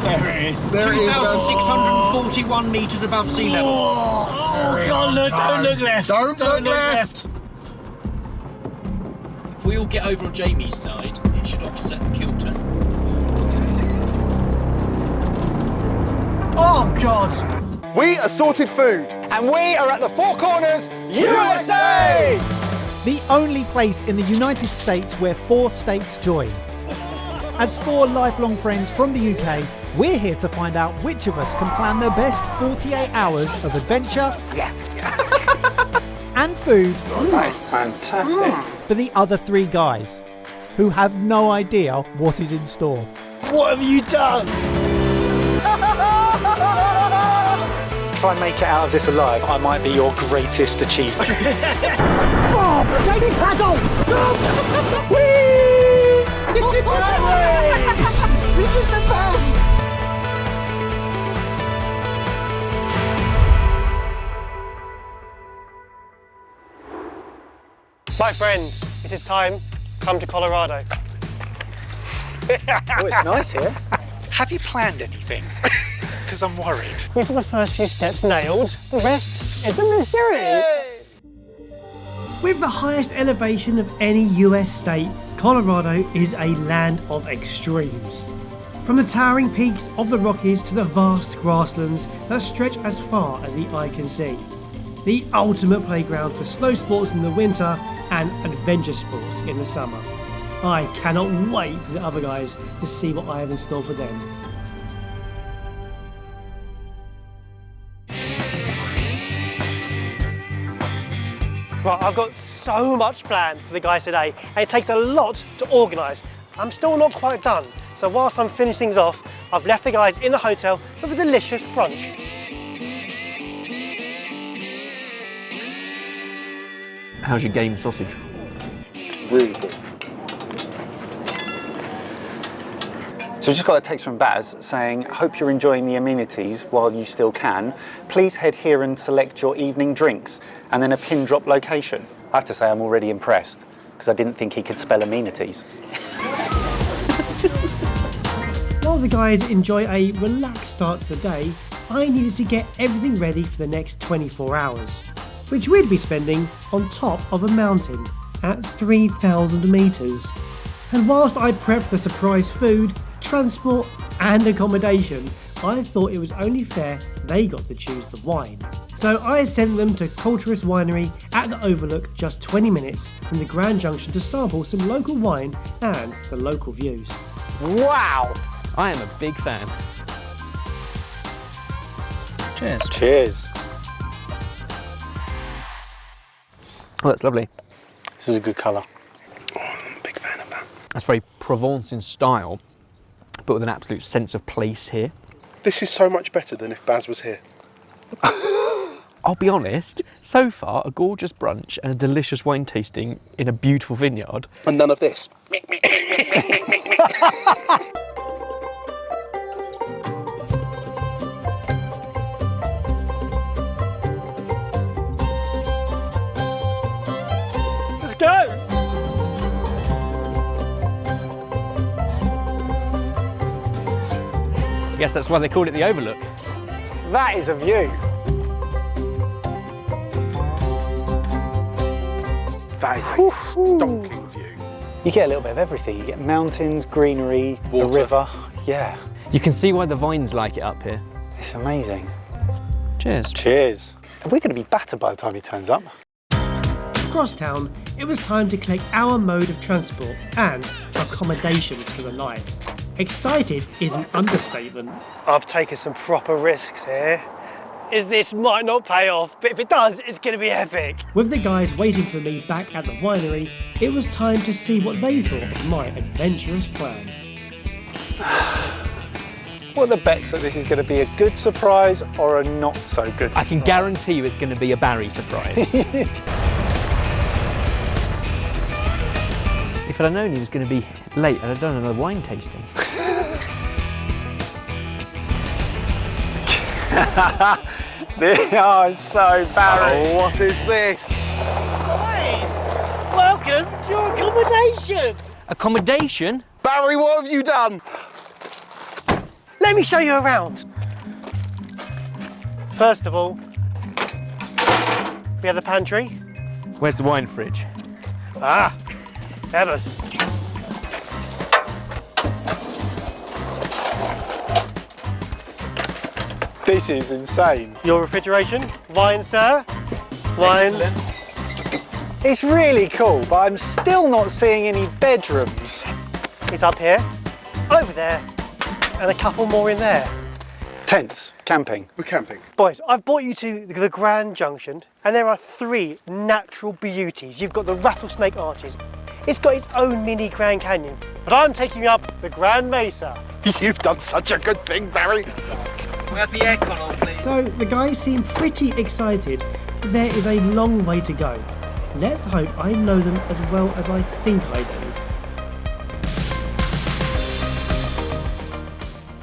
There it is. 2,641 metres above sea level. Oh, God, look, don't look left. Don't look left. If we all get over on Jamie's side, it should offset the kilter. Oh, God. We are Sorted Food. And we are at the Four Corners, USA! The only place in the United States where 4 states join. As 4 lifelong friends from the UK, we're here to find out which of us can plan the best 48 hours of adventure and food That is fantastic. for the other 3 guys, who have no idea what is in store. What have you done? If I make it out of this alive, I might be your greatest achievement. Oh, Jamie paddle! This is the best! My friends, it is time. Come to Colorado. Oh, it's nice here. Have you planned anything? Because I'm worried. We've got the first few steps nailed. The rest is a mystery. With the highest elevation of any US state, Colorado is a land of extremes. From the towering peaks of the Rockies to the vast grasslands that stretch as far as the eye can see. The ultimate playground for snow sports in the winter and adventure sports in the summer. I cannot wait for the other guys to see what I have in store for them. Right, I've got so much planned for the guys today, and it takes a lot to organise. I'm still not quite done, so whilst I'm finishing things off, I've left the guys in the hotel with a delicious brunch. How's your game sausage? Really good. So I just got a text from Baz saying, hope you're enjoying the amenities while you still can. Please head here and select your evening drinks, and then a pin drop location. I have to say I'm already impressed, because I didn't think he could spell amenities. While the guys enjoy a relaxed start to the day, I needed to get everything ready for the next 24 hours, which we'd be spending on top of a mountain at 3,000 metres. And whilst I prepped the surprise food, transport and accommodation, I thought it was only fair they got to choose the wine. So I sent them to Culturist Winery at the Overlook, just 20 minutes from the Grand Junction, to sample some local wine and the local views. Wow! I am a big fan. Cheers. Cheers. Oh, that's lovely. This is a good colour. Big fan of that. That's very Provence in style, but with an absolute sense of place here. This is so much better than if Baz was here. I'll be honest, so far a gorgeous brunch and a delicious wine tasting in a beautiful vineyard. And none of this. Let's go! I guess that's why they called it the Overlook. That is a view. That is a stonking view. You get a little bit of everything. You get mountains, greenery, Water. a river. Yeah, You can see why the vines like it up here. it's amazing. Cheers. Cheers. We're going to be battered by the time he turns up. Across town, it was time to collect our mode of transport and accommodation for the night. Excited is an understatement. I've taken some proper risks here. This might not pay off, but if it does, it's going to be epic. With the guys waiting for me back at the winery, it was time to see what they thought of my adventurous plan. What are the bets that this is going to be a good surprise or a not so good I can guarantee you it's going to be a Barry surprise. If I'd known he was going to be late, I'd have done another wine tasting. Oh, it's so Barry. Oh, what is this? Guys, welcome to your accommodation. Accommodation? Barry, what have you done? Let me show you around. First of all, we have the pantry. Where's the wine fridge? Ah, Evers. This is insane. Your refrigeration. Wine, sir. Wine. Excellent. It's really cool, but I'm still not seeing any bedrooms. It's up here, over there, and a couple more in there. Tents, camping. We're camping. Boys, I've brought you to the Grand Junction, and there are 3 natural beauties. You've got the Rattlesnake Arches. It's got its own mini Grand Canyon, but I'm taking you up the Grand Mesa. You've done such a good thing, Barry. We have the aircon on, please. So the guys seem pretty excited, but there is a long way to go. Let's hope I know them as well as I think I do.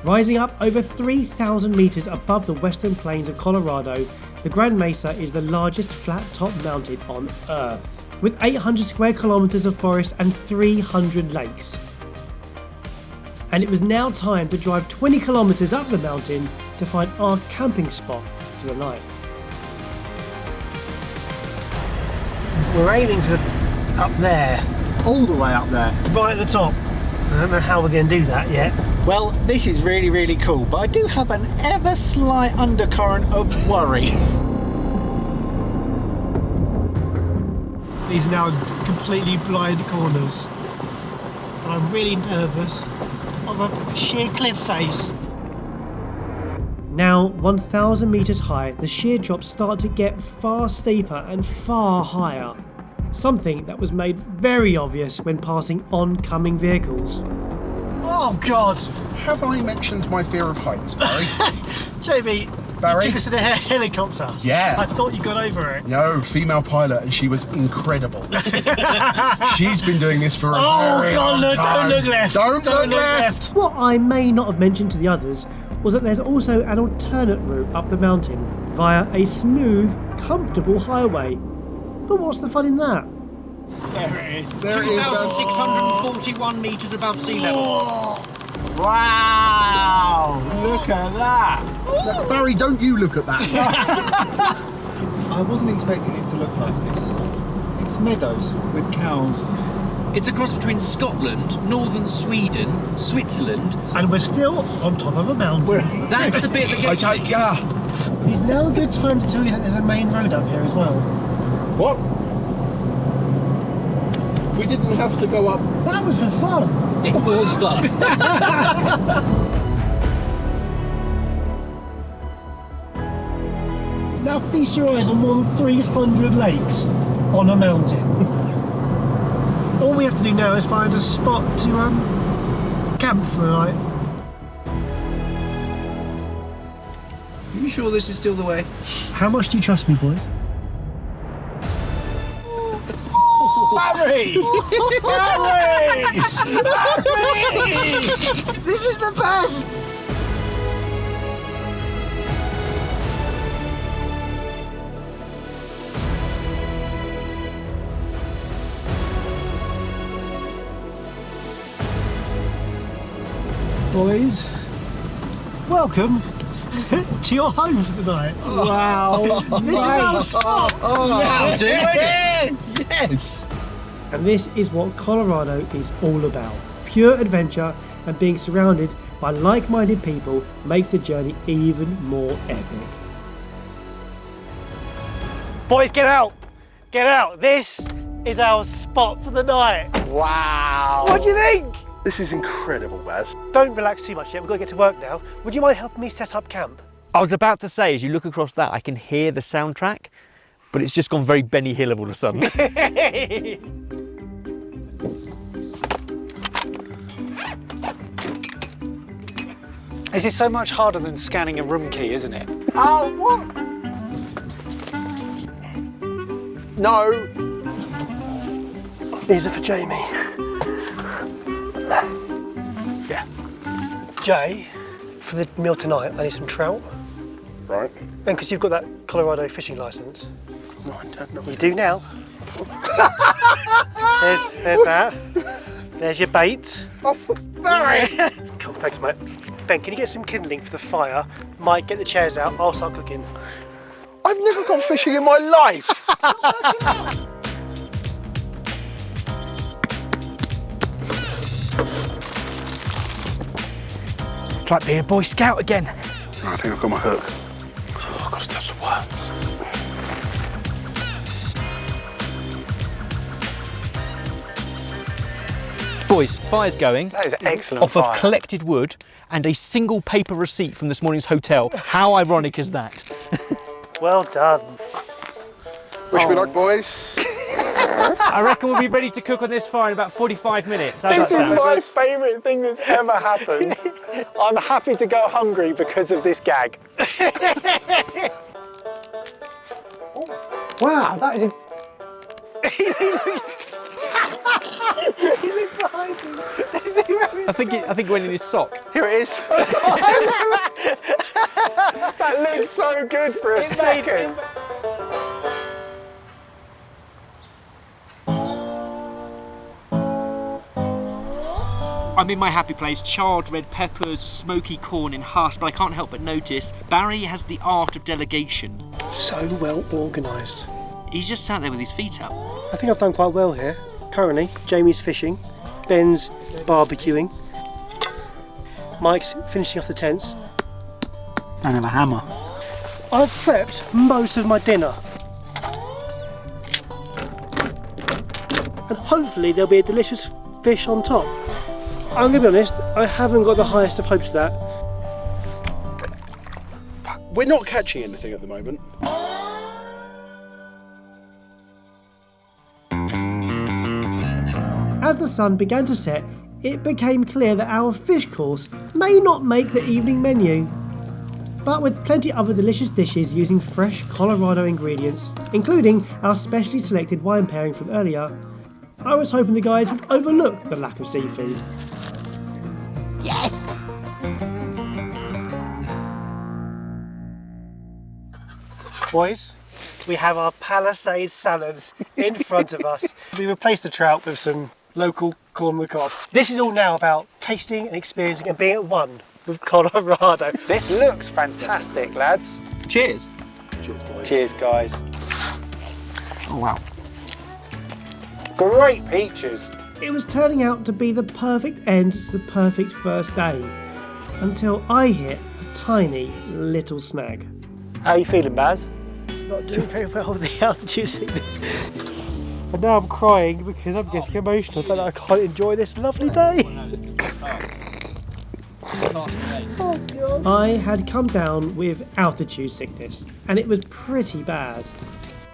Rising up over 3,000 metres above the western plains of Colorado, the Grand Mesa is the largest flat-top mountain on Earth, with 800 square kilometres of forest and 300 lakes. And it was now time to drive 20 kilometres up the mountain to find our camping spot for the night. We're aiming for up there, All the way up there. right at the top. I don't know how we're going to do that yet. Well, this is really, really cool, but I do have an ever slight undercurrent of worry. These are now completely blind corners, and I'm really nervous of a sheer cliff face. Now 1,000 metres high, the sheer drops start to get far steeper and far higher. Something that was made very obvious when passing oncoming vehicles. Oh God! Have I mentioned my fear of heights, Barry? Jamie, Barry? you took us in a helicopter. Yeah. I thought you got over it. No, female pilot, and she was incredible. She's been doing this for a very long time. Don't look left. Don't look left. What I may not have mentioned to the others was that there's also an alternate route up the mountain via a smooth, comfortable highway. But what's the fun in that? There it is. There it is. 2,641 metres above sea level. Wow! Look at that! Barry, don't you look at that. I wasn't expecting it to look like this. It's meadows with cows. It's a cross between Scotland, northern Sweden, Switzerland. And we're still on top of a mountain. That's the bit that gets me. Yeah. Is now a good time to tell you that there's a main road up here as well? What? We didn't have to go up. That was for fun. It was fun. Now feast your eyes on more than 300 lakes on a mountain. All we have to do now is find a spot to camp for the night. Are you sure this is still the way? How much do you trust me, boys? Barry! Barry! Barry! This is the best! Boys, welcome to your home for the night. Wow! This is our spot! That'll do, won't it? Yes. And this is what Colorado is all about. Pure adventure, and being surrounded by like-minded people makes the journey even more epic. Boys, get out! Get out! This is our spot for the night. Wow. What do you think? This is incredible, Baz. Don't relax too much yet. We've got to get to work now. Would you mind helping me set up camp? I was about to say, as you look across that, I can hear the soundtrack, but it's just gone very Benny Hill all of a sudden. This is so much harder than scanning a room key, isn't it? Oh, what? No. These are for Jamie. Yeah. Jay, for the meal tonight, I need some trout. Right. And because you've got that Colorado fishing license. No, I don't know. You do now. there's that. There's your bait. Oh, Barry! Cool, thanks mate. Ben, can you get some kindling for the fire? Mike, get the chairs out, I'll start cooking. I've never gone fishing in my life. It's like being a Boy Scout again. I think I've got my hook. Oh, I've got to touch the worms. Boys, fire's going. That is excellent Off fire. of collected wood and a single paper receipt from this morning's hotel. How ironic is that? Well done. Wish me luck, boys. I reckon we'll be ready to cook on this fire in about 45 minutes. How's This that is sound? my favourite thing that's ever happened. I'm happy to go hungry because of this gag. Wow, that is... I think it went in his sock. Here it is. That looks so good for a second. I'm in my happy place, charred red peppers, smoky corn in husk, but I can't help but notice Barry has the art of delegation. So well organised. He's just sat there with his feet up. I think I've done quite well here. Currently, Jamie's fishing, Ben's barbecuing, Mike's finishing off the tents. And a hammer. I've prepped most of my dinner. And hopefully there'll be a delicious fish on top. I'm going to be honest, I haven't got the highest of hopes for that. We're not catching anything at the moment. As the sun began to set, it became clear that our fish course may not make the evening menu. But with plenty of other delicious dishes using fresh Colorado ingredients, including our specially selected wine pairing from earlier, I was hoping the guys would overlook the lack of seafood. Yes! Boys, we have our Palisade salads in front of us. We replaced the trout with some local corn on the cob. This is all now about tasting and experiencing and being at one with Colorado. This looks fantastic, lads. Cheers. Cheers, boys. Cheers, guys. Oh wow. Great peaches. It was turning out to be the perfect end to the perfect first day, until I hit a tiny little snag. How are you feeling, Baz? Not doing very well with the altitude sickness. And now I'm crying because I'm getting emotional that I can't enjoy this lovely day. I had come down with altitude sickness, and it was pretty bad.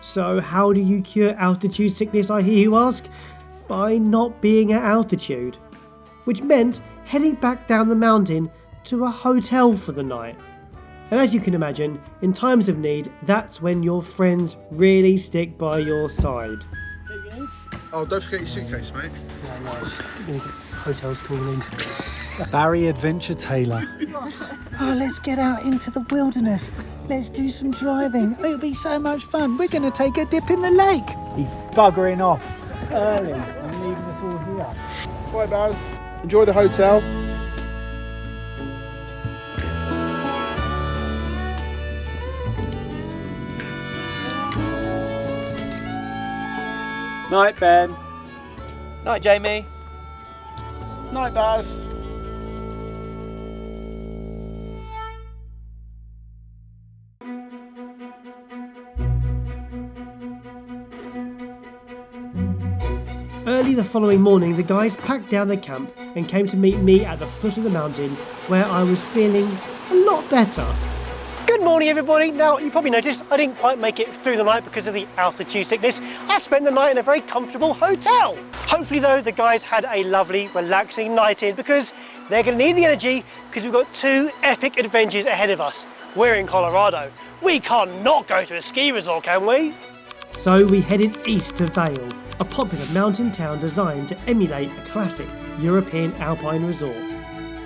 So how do you cure altitude sickness, I hear you ask? By not being at altitude. Which meant heading back down the mountain to a hotel for the night. And as you can imagine, in times of need, that's when your friends really stick by your side. Oh, don't forget your suitcase, mate. Hotel's calling. Barry Adventure Taylor. Oh, let's get out into the wilderness. Let's do some driving. It'll be so much fun. We're going to take a dip in the lake. He's buggering off early and leaving us all here. Bye, Baz. Enjoy the hotel. Night, Ben. Night, Jamie. Night, Baz. Early the following morning, the guys packed down their camp and came to meet me at the foot of the mountain, where I was feeling a lot better. Good morning, everybody. Now, you probably noticed I didn't quite make it through the night because of the altitude sickness. I spent the night in a very comfortable hotel. Hopefully, though, the guys had a lovely, relaxing night in because they're going to need the energy because we've got 2 epic adventures ahead of us. We're in Colorado. We can't not go to a ski resort, can we? So we headed east to Vail, a popular mountain town designed to emulate a classic European alpine resort.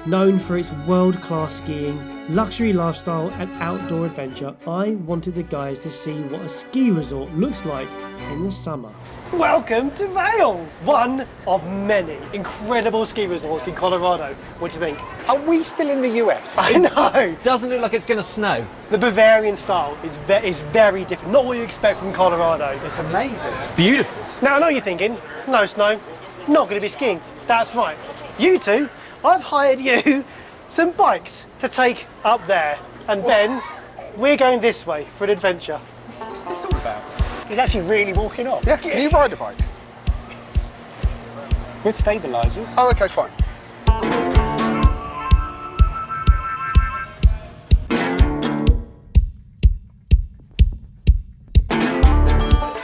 known for its world-class skiing, luxury lifestyle and outdoor adventure, I wanted the guys to see what a ski resort looks like in the summer. Welcome to Vail, one of many incredible ski resorts in Colorado. What do you think? Are we still in the US? I know! Doesn't look like it's going to snow. The Bavarian style is very different, not what you expect from Colorado. It's amazing. Beautiful. Now I know you're thinking, no snow, not going to be skiing. That's right. You two, I've hired you some bikes to take up there, and then we're going this way for an adventure. What's this all about? He's actually really walking off. Yeah, can you ride a bike? With stabilisers. Oh, okay, fine.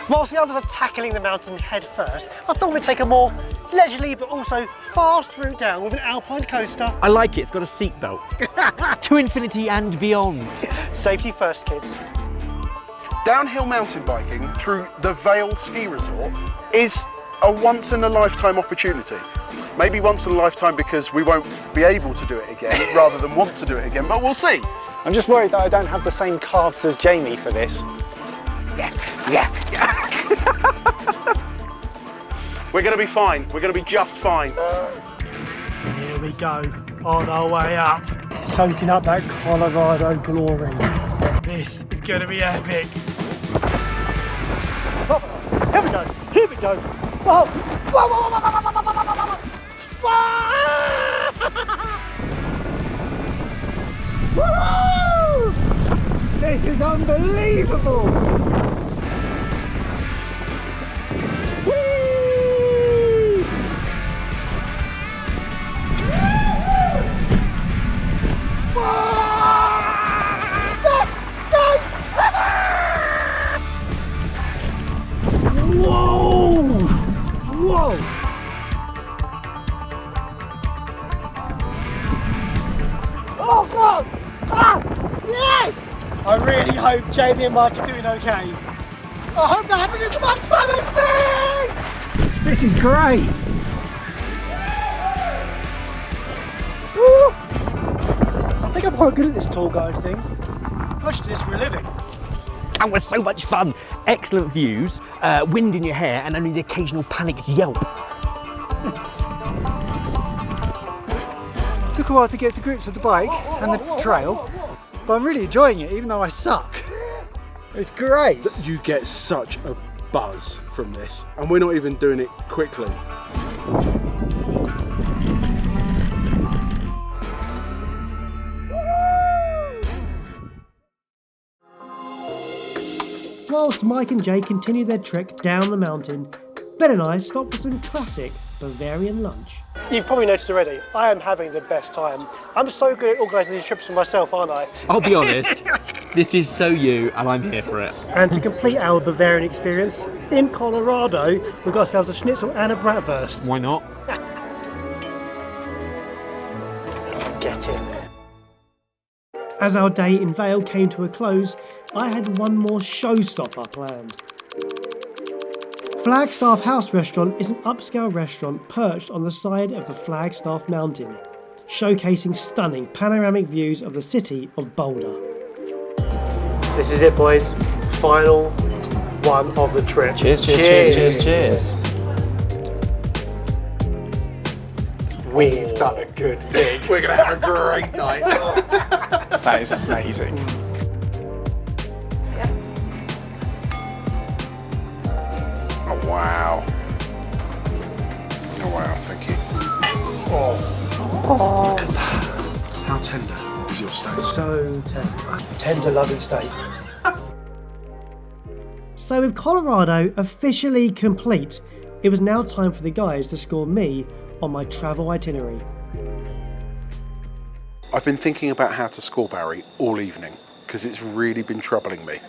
Whilst the others are tackling the mountain head first, I thought we'd take a more leisurely but also fast route down with an alpine coaster. I like it. It's got a seatbelt. To infinity and beyond. Safety first, kids. Downhill mountain biking through the Vail Ski Resort is a once-in-a-lifetime opportunity. Maybe once in a lifetime because we won't be able to do it again rather than want to do it again, but we'll see. I'm just worried that I don't have the same calves as Jamie for this. Yeah. We're going to be fine. We're going to be just fine. Here we go, on our way up. Soaking up that Colorado glory. This is going to be epic. Oh, here we go, here we go. Whoa, whoa, whoa, whoa, whoa, whoa, whoa, whoa, whoa. Woo! This is unbelievable. Whee! Best day ever! Whoa! Whoa! Oh God! Ah! Yes! I really hope Jamie and Mike are doing okay. I hope they're having as much fun as me! This is great! Woo! I think I'm quite good at this tour guide thing. I should do this for a living. And was so much fun. Excellent views, wind in your hair, and only the occasional panicked yelp. Took a while to get to grips with the bike and the trail, but I'm really enjoying it even though I suck. It's great. You get such a buzz from this, and we're not even doing it quickly. Whilst Mike and Jay continue their trek down the mountain, Ben and I stop for some classic Bavarian lunch. You've probably noticed already, I am having the best time. I'm so good at organising these trips for myself, aren't I? I'll be honest, this is so you, and I'm here for it. And to complete our Bavarian experience, in Colorado, we've got ourselves a schnitzel and a bratwurst. Why not? Get in. As our day in Vail came to a close, I had one more showstopper planned. Flagstaff House Restaurant is an upscale restaurant perched on the side of the Flagstaff Mountain, showcasing stunning panoramic views of the city of Boulder. This is it, boys. Final one of the trip. Cheers, cheers, cheers, cheers, cheers. We've done a good thing. We're going to have a great night. That is amazing. Oh, wow. Oh, wow, thank you. Oh. Look at that. How tender is your steak? So tender. Tender loving steak. So with Colorado officially complete, it was now time for the guys to score me on my travel itinerary. I've been thinking about how to score Barry all evening because it's really been troubling me.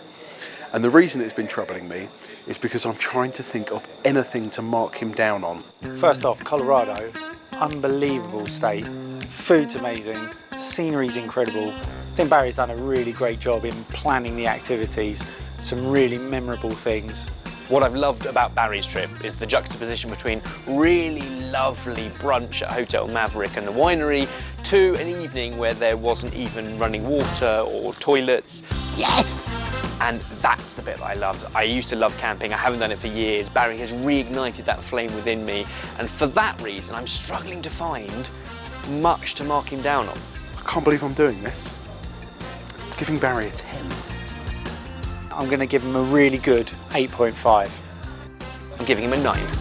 And the reason it's been troubling me is because I'm trying to think of anything to mark him down on. First off, Colorado, unbelievable state. Food's amazing, scenery's incredible. I think Barry's done a really great job in planning the activities, some really memorable things. What I've loved about Barry's trip is the juxtaposition between really lovely brunch at Hotel Maverick and the winery to an evening where there wasn't even running water or toilets. Yes! And that's the bit that I love. I used to love camping, I haven't done it for years. Barry has reignited that flame within me, and for that reason I'm struggling to find much to mark him down on. I can't believe I'm doing this. I'm giving Barry a 10. I'm going to give him a really good 8.5. I'm giving him a 9.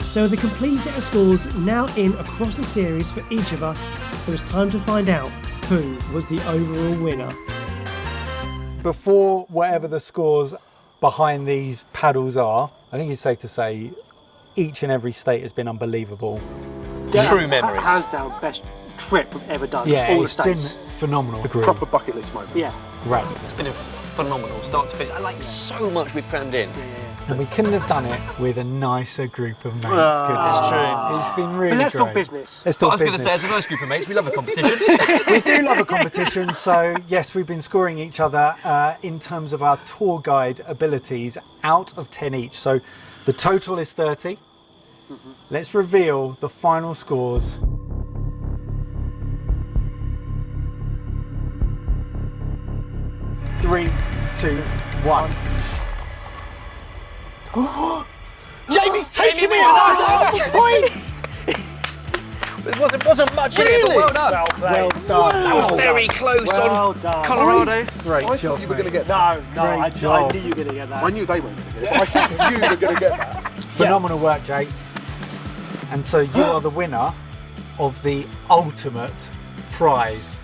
So with a complete set of scores now in across the series for each of us, it was time to find out who was the overall winner. Before whatever the scores behind these paddles are, I think it's safe to say each and every state has been unbelievable. True memories. Hands down, best trip we've ever done. Yeah, all the it's states. been phenomenal. Agreed. Proper bucket list moments. Yeah. Great. It's been a phenomenal start to finish. I like so much we've crammed in. And we couldn't have done it with a nicer group of mates. could we? It's true. It's been really But let's great. talk business. Let's But I talk was going to business. say, as a nice group of mates, we love a competition. We do love a competition, so yes, we've been scoring each other in terms of our tour guide abilities out of 10 each. So the total is 30. Let's reveal the final scores. Three, two, one. Jamie's taking me to the point! It wasn't much in it, but well done. Well done. That was very close Well on done. Colorado. Great I job, thought you were going to mate. get that. No, I job. knew you were going to get that. I knew they weren't going to get it, but I thought you were going to get that. Phenomenal work, Jake. And so you are the winner of the ultimate prize.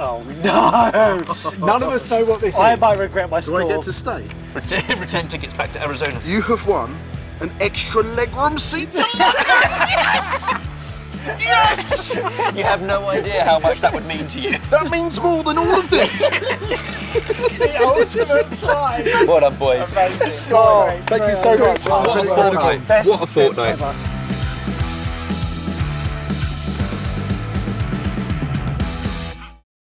Oh no! None of us know what this I is. might regret my Do score. I get to stay? Return tickets back to Arizona. You have won an extra legroom seat. Yes! You have no idea how much that would mean to you. That means more than all of this. The ultimate prize. Well done, boys. Amazing. Oh, thank you so much. What a fortnight. What a fortnight.